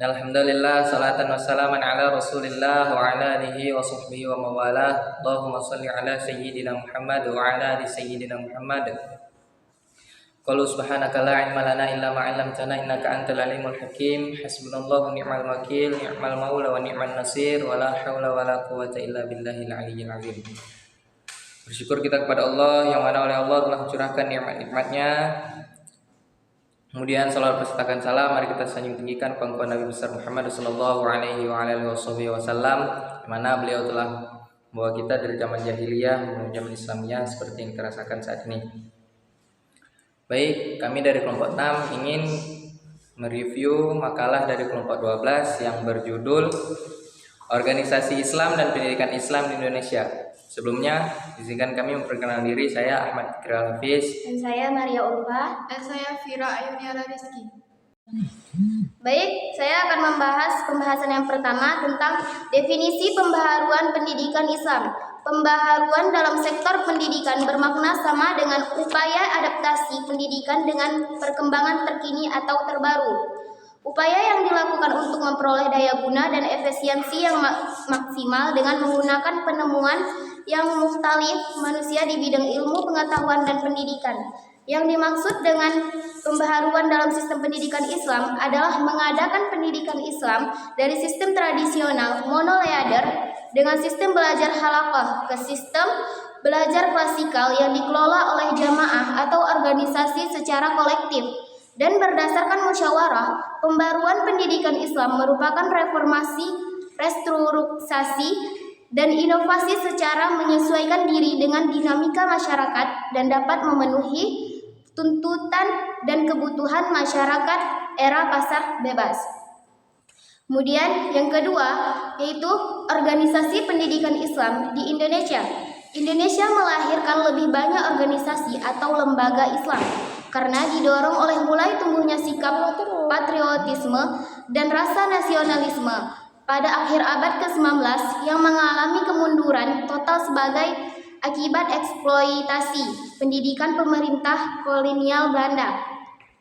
Alhamdulillah, salatan wassalaman ala Rasulillah wa ala alihi wa sahbihi wa mawalah. Allahumma salli ala sayyidina Muhammad wa ala ali sayyidina Muhammad. Qalu subhanaka la ilma lana illa ma 'allamtana innaka antal alimul hakim. Hasbunallahu ni'mal wakil, ni'mal maula wa ni'man nasir, wa la haula wa la quwwata illa billahil aliyyil azim. Bersyukur kita kepada Allah yang mana oleh Allah telah mencurahkan nikmat-nikmatnya. Kemudian salawat bersertakan salam mari kita sanjung tinggikan pangkuan Nabi besar Muhammad sallallahu alaihi wa alihi wasallam, di mana beliau telah membawa kita dari zaman jahiliyah menuju zaman Islamiyah seperti yang kita rasakan saat ini. Baik, kami dari kelompok 6 ingin mereview makalah dari kelompok 12 yang berjudul Organisasi Islam dan Pendidikan Islam di Indonesia. Sebelumnya, izinkan kami memperkenalkan diri. Saya Ahmad Fikri Hafiz. Dan saya Maria Ulfa. Dan saya Fira Ayuniara Rizky. Baik, saya akan membahas pembahasan yang pertama tentang definisi pembaharuan pendidikan Islam. Pembaharuan dalam sektor pendidikan bermakna sama dengan upaya adaptasi pendidikan dengan perkembangan terkini atau terbaru. Upaya yang dilakukan untuk memperoleh daya guna dan efisiensi yang maksimal dengan menggunakan penemuan yang mukhtalif manusia di bidang ilmu, pengetahuan, dan pendidikan. Yang dimaksud dengan pembaharuan dalam sistem pendidikan Islam adalah mengadakan pendidikan Islam dari sistem tradisional monoleader dengan sistem belajar halaqah ke sistem belajar klasikal yang dikelola oleh jamaah atau organisasi secara kolektif. Dan berdasarkan musyawarah, pembaruan pendidikan Islam merupakan reformasi, restrukturisasi, dan inovasi secara menyesuaikan diri dengan dinamika masyarakat dan dapat memenuhi tuntutan dan kebutuhan masyarakat era pasar bebas. Kemudian yang kedua yaitu organisasi pendidikan Islam di Indonesia. Indonesia melahirkan lebih banyak organisasi atau lembaga Islam karena didorong oleh mulai tumbuhnya sikap patriotisme dan rasa nasionalisme pada akhir abad ke-19 yang mengalami kemunduran total sebagai akibat eksploitasi pendidikan pemerintah kolonial Belanda.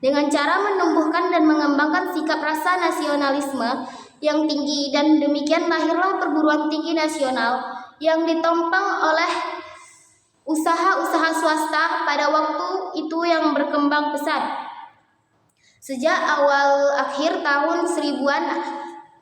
Dengan cara menumbuhkan dan mengembangkan sikap rasa nasionalisme yang tinggi, dan demikian lahirlah perguruan tinggi nasional yang ditopang oleh usaha-usaha swasta pada waktu itu yang berkembang pesat. Sejak awal akhir tahun 1000-an,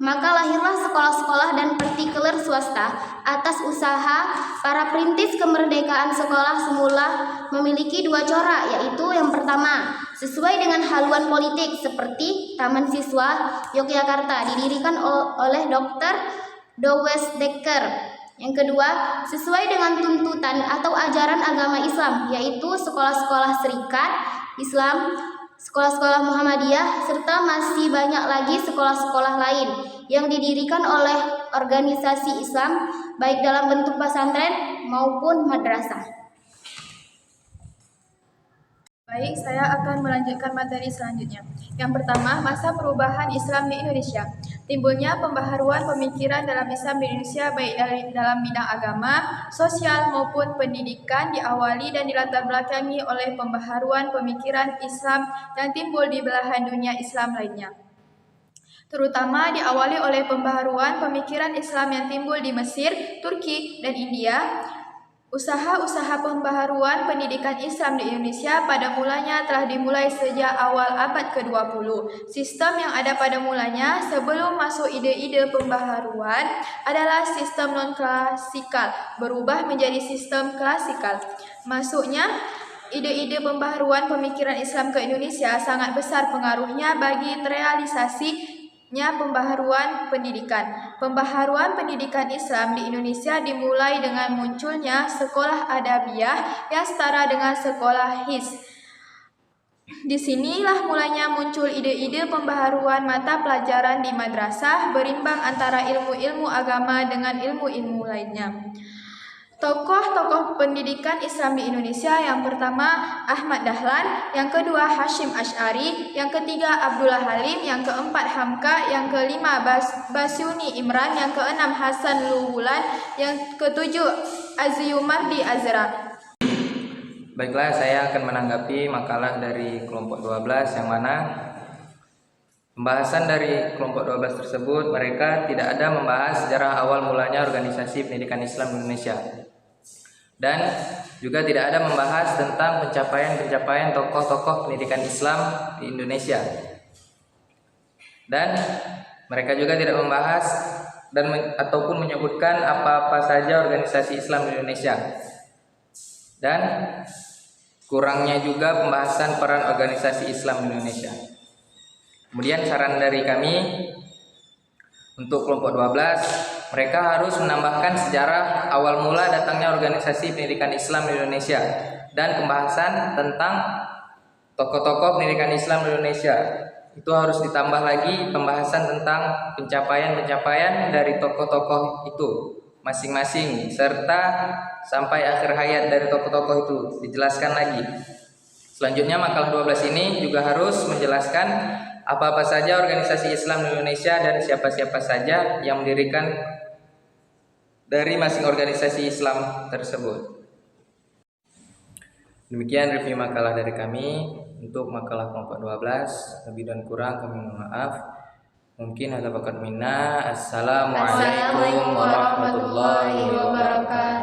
maka lahirlah sekolah-sekolah dan partikuler swasta atas usaha para perintis kemerdekaan. Sekolah semula memiliki dua corak, yaitu yang pertama, sesuai dengan haluan politik seperti Taman Siswa Yogyakarta didirikan oleh Dr. Dowes Dekker. Yang kedua, sesuai dengan tuntutan atau ajaran agama Islam, yaitu sekolah-sekolah Serikat Islam, sekolah-sekolah Muhammadiyah, serta masih banyak lagi sekolah-sekolah lain yang didirikan oleh organisasi Islam, baik dalam bentuk pesantren maupun madrasah. Baik, saya akan melanjutkan materi selanjutnya. Yang pertama, masa perubahan Islam di Indonesia. Timbulnya pembaharuan pemikiran dalam Islam di Indonesia baik dalam bidang agama, sosial maupun pendidikan diawali dan dilatar belakangi oleh pembaharuan pemikiran Islam yang timbul di belahan dunia Islam lainnya. Terutama diawali oleh pembaharuan pemikiran Islam yang timbul di Mesir, Turki, dan India. Usaha-usaha pembaharuan pendidikan Islam di Indonesia pada mulanya telah dimulai sejak awal abad ke-20. Sistem yang ada pada mulanya sebelum masuk ide-ide pembaharuan adalah sistem non-klasikal, berubah menjadi sistem klasikal. Masuknya ide-ide pembaharuan pemikiran Islam ke Indonesia sangat besar pengaruhnya bagi terrealisasi pembaharuan pendidikan. Pembaharuan pendidikan Islam di Indonesia dimulai dengan munculnya sekolah adabiyah yang setara dengan sekolah his. Disinilah mulanya muncul ide-ide pembaharuan mata pelajaran di madrasah berimbang antara ilmu-ilmu agama dengan ilmu-ilmu lainnya. Tokoh-tokoh pendidikan Islam di Indonesia, yang pertama Ahmad Dahlan, yang kedua Hashim Asy'ari, yang ketiga Abdullah Halim, yang keempat Hamka, yang kelima Basyuni Imran, yang keenam Hasan Luwulan, yang ketujuh Aziyumardi Azra. Baiklah, saya akan menanggapi makalah dari kelompok 12 yang mana Pembahasan dari kelompok 12 tersebut, mereka tidak ada membahas sejarah awal mulanya organisasi pendidikan Islam Indonesia. Dan juga tidak ada membahas tentang pencapaian-pencapaian tokoh-tokoh pendidikan Islam di Indonesia. Dan mereka juga tidak membahas ataupun menyebutkan apa-apa saja organisasi Islam di Indonesia. Dan kurangnya juga pembahasan peran organisasi Islam di Indonesia. Kemudian saran dari kami untuk kelompok 12, mereka harus menambahkan sejarah awal mula datangnya organisasi pendidikan Islam di Indonesia dan pembahasan tentang tokoh-tokoh pendidikan Islam di Indonesia. Itu harus ditambah lagi pembahasan tentang pencapaian-pencapaian dari tokoh-tokoh itu masing-masing, serta sampai akhir hayat dari tokoh-tokoh itu dijelaskan lagi. Selanjutnya makalah 12 ini juga harus menjelaskan apa-apa saja organisasi Islam di Indonesia dan siapa-siapa saja yang mendirikan dari masing organisasi Islam tersebut. Demikian review makalah dari kami untuk makalah kelompok 12. Lebih dan kurang kami mohon maaf. Mungkin ada bakat minna. Assalamualaikum warahmatullahi wabarakatuh.